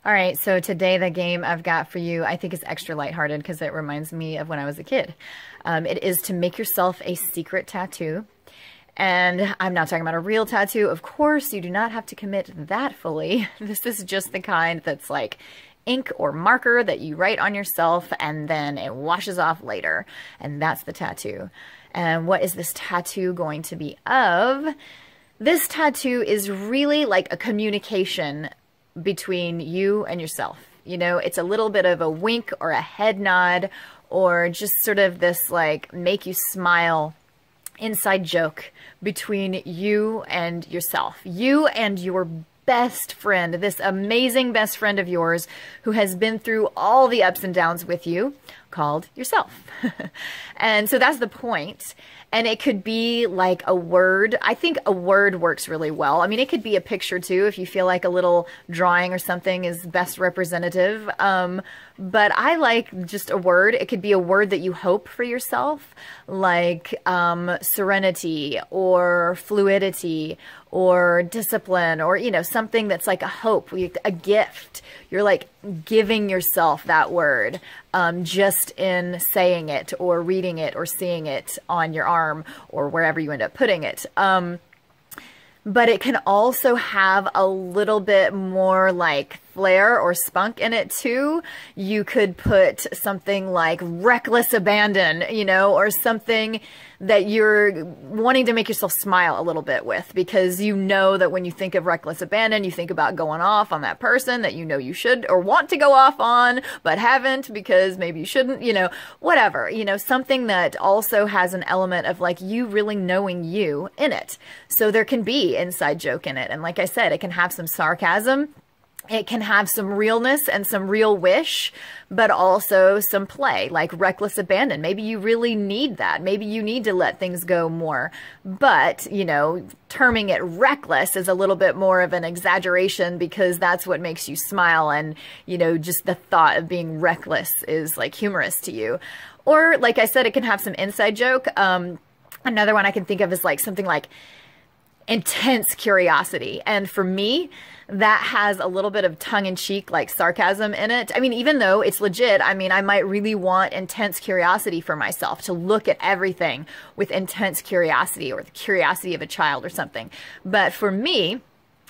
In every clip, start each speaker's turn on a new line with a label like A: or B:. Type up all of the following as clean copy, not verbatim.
A: All right, so today the game I've got for you, I think is extra lighthearted because it reminds me of when I was a kid. It is to make yourself a secret tattoo. And I'm not talking about a real tattoo. Of course, you do not have to commit that fully. This is just the kind that's like ink or marker that you write on yourself and then it washes off later. And that's the tattoo. And what is this tattoo going to be of? This tattoo is really like a communication between you and yourself. You know, it's a little bit of a wink or a head nod or just sort of this like make you smile inside joke between you and yourself. You and your best friend, this amazing best friend of yours who has been through all the ups and downs with you, called yourself. And so that's the point. And it could be like a word. I think a word works really well. I mean, it could be a picture too, if you feel like a little drawing or something is best representative. But I like just a word. It could be a word that you hope for yourself, like serenity or fluidity or discipline or, you know, something that's like a hope, a gift. You're like giving yourself that word just in saying it or reading it or seeing it on your arm or wherever you end up putting it. But it can also have a little bit more like flair or spunk in it too. You could put something like reckless abandon, you know, or something that you're wanting to make yourself smile a little bit with, because you know that when you think of reckless abandon, you think about going off on that person that you know you should or want to go off on, but haven't because maybe you shouldn't, you know, whatever, you know, something that also has an element of like you really knowing you in it. So there can be inside joke in it. And like I said, it can have some sarcasm. It can have some realness and some real wish, but also some play, like reckless abandon. Maybe you really need that. Maybe you need to let things go more. But, you know, terming it reckless is a little bit more of an exaggeration because that's what makes you smile. And, you know, just the thought of being reckless is like humorous to you. Or, like I said, it can have some inside joke. Another one I can think of is like something like intense curiosity. And for me, that has a little bit of tongue-in-cheek, like sarcasm in it. I mean, even though it's legit, I mean, I might really want intense curiosity for myself, to look at everything with intense curiosity or the curiosity of a child or something. But for me,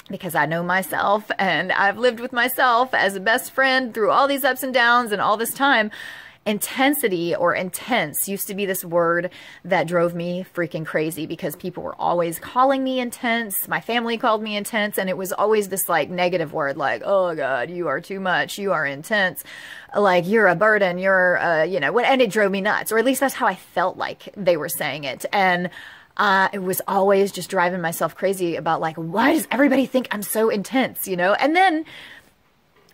A: because I know myself and I've lived with myself as a best friend through all these ups and downs and all this time, intensity or intense used to be this word that drove me freaking crazy because people were always calling me intense. My family called me intense, and it was always this like negative word, like, oh God, you are too much. You are intense. Like you're a burden. You're, you know, and it drove me nuts, or at least that's how I felt like they were saying it. And it was always just driving myself crazy about like, why does everybody think I'm so intense, you know? And then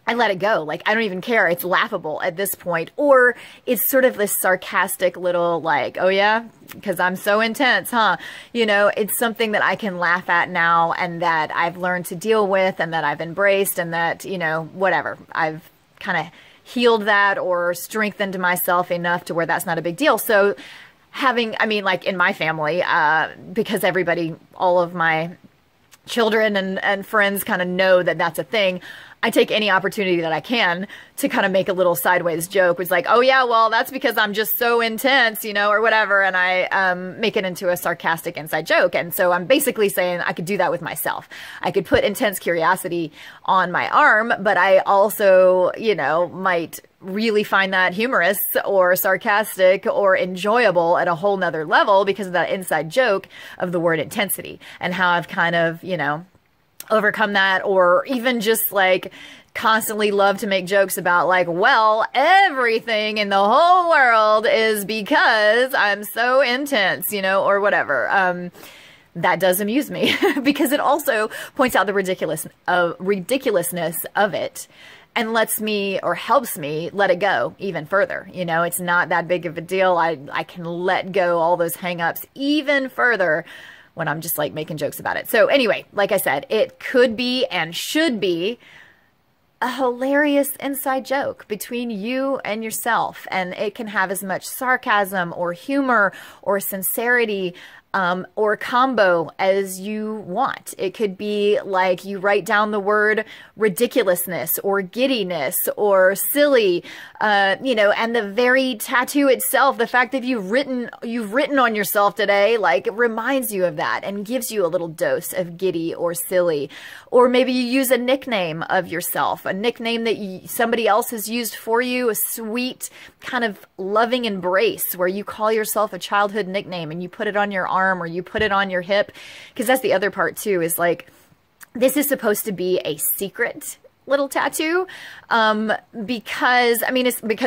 A: I let it go. Like, I don't even care. It's laughable at this point. Or it's sort of this sarcastic little like, oh yeah, because I'm so intense, huh? You know, it's something that I can laugh at now and that I've learned to deal with and that I've embraced and that, you know, whatever. I've kind of healed that or strengthened myself enough to where that's not a big deal. So having, I mean, like in my family, because everybody, all of my children and friends kind of know that that's a thing, I take any opportunity that I can to kind of make a little sideways joke. It's like, oh yeah, well, that's because I'm just so intense, you know, or whatever. And I make it into a sarcastic inside joke. And so I'm basically saying I could do that with myself. I could put intense curiosity on my arm, but I also, you know, might really find that humorous or sarcastic or enjoyable at a whole nother level because of that inside joke of the word intensity and how I've kind of, you know, overcome that, or even just like constantly love to make jokes about like, well, everything in the whole world is because I'm so intense, you know, or whatever. That does amuse me because it also points out the ridiculousness of it and lets me or helps me let it go even further. You know, it's not that big of a deal. I can let go all those hang-ups even further when I'm just like making jokes about it. So anyway, like I said, it could be and should be a hilarious inside joke between you and yourself. And it can have as much sarcasm or humor or sincerity or combo as you want. It could be like you write down the word ridiculousness or giddiness or silly, and the very tattoo itself, the fact that you've written on yourself today, like it reminds you of that and gives you a little dose of giddy or silly. Or maybe you use a nickname of yourself, a nickname that somebody else has used for you, a sweet kind of loving embrace where you call yourself a childhood nickname and you put it on your arm or you put it on your hip. Because that's the other part too, is like, this is supposed to be a secret little tattoo, because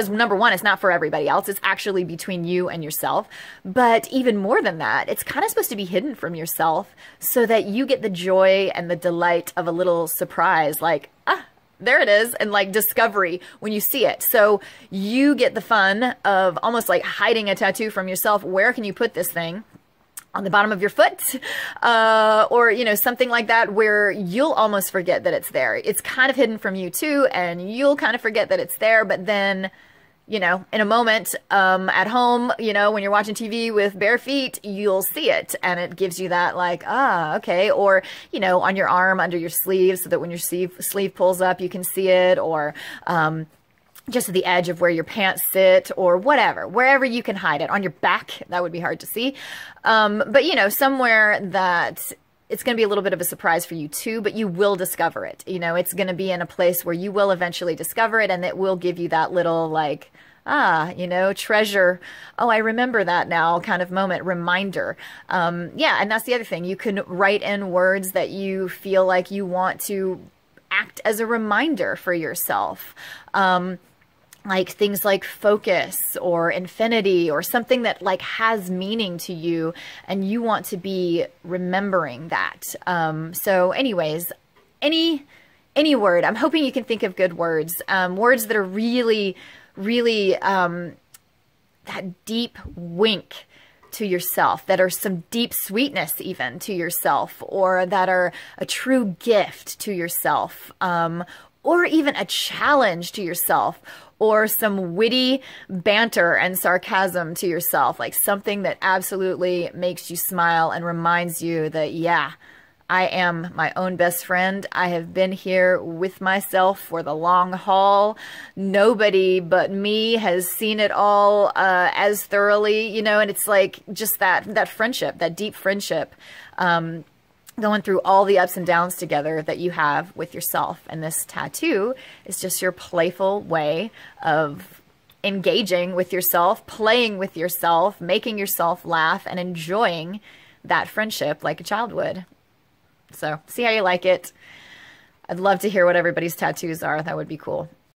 A: number one, it's not for everybody else. It's actually between you and yourself. But even more than that, it's kind of supposed to be hidden from yourself so that you get the joy and the delight of a little surprise, like, there it is, and like discovery when you see it. So you get the fun of almost like hiding a tattoo from yourself. Where can you put this thing? On the bottom of your foot, or, something like that, where you'll almost forget that it's there. It's kind of hidden from you too, and you'll kind of forget that it's there, but then, in a moment, at home, when you're watching TV with bare feet, you'll see it, and it gives you that like, okay, or, on your arm, under your sleeve, so that when your sleeve pulls up, you can see it, or, just at the edge of where your pants sit or whatever, wherever you can hide it. On your back, that would be hard to see. But, somewhere that it's going to be a little bit of a surprise for you too, but you will discover it. It's going to be in a place where you will eventually discover it, and it will give you that little like, treasure. Oh, I remember that now kind of moment, reminder. Yeah, and that's the other thing. You can write in words that you feel like you want to act as a reminder for yourself. Like things like focus or infinity or something that like has meaning to you and you want to be remembering that. So anyways, any word, I'm hoping you can think of good words, words that are really, really, that deep wink to yourself, that are some deep sweetness even to yourself, or that are a true gift to yourself, or even a challenge to yourself, or some witty banter and sarcasm to yourself, like something that absolutely makes you smile and reminds you that, yeah, I am my own best friend. I have been here with myself for the long haul. Nobody but me has seen it all as thoroughly, and it's like just that friendship, that deep friendship, going through all the ups and downs together that you have with yourself. And this tattoo is just your playful way of engaging with yourself, playing with yourself, making yourself laugh, and enjoying that friendship like a child would. So see how you like it. I'd love to hear what everybody's tattoos are. That would be cool.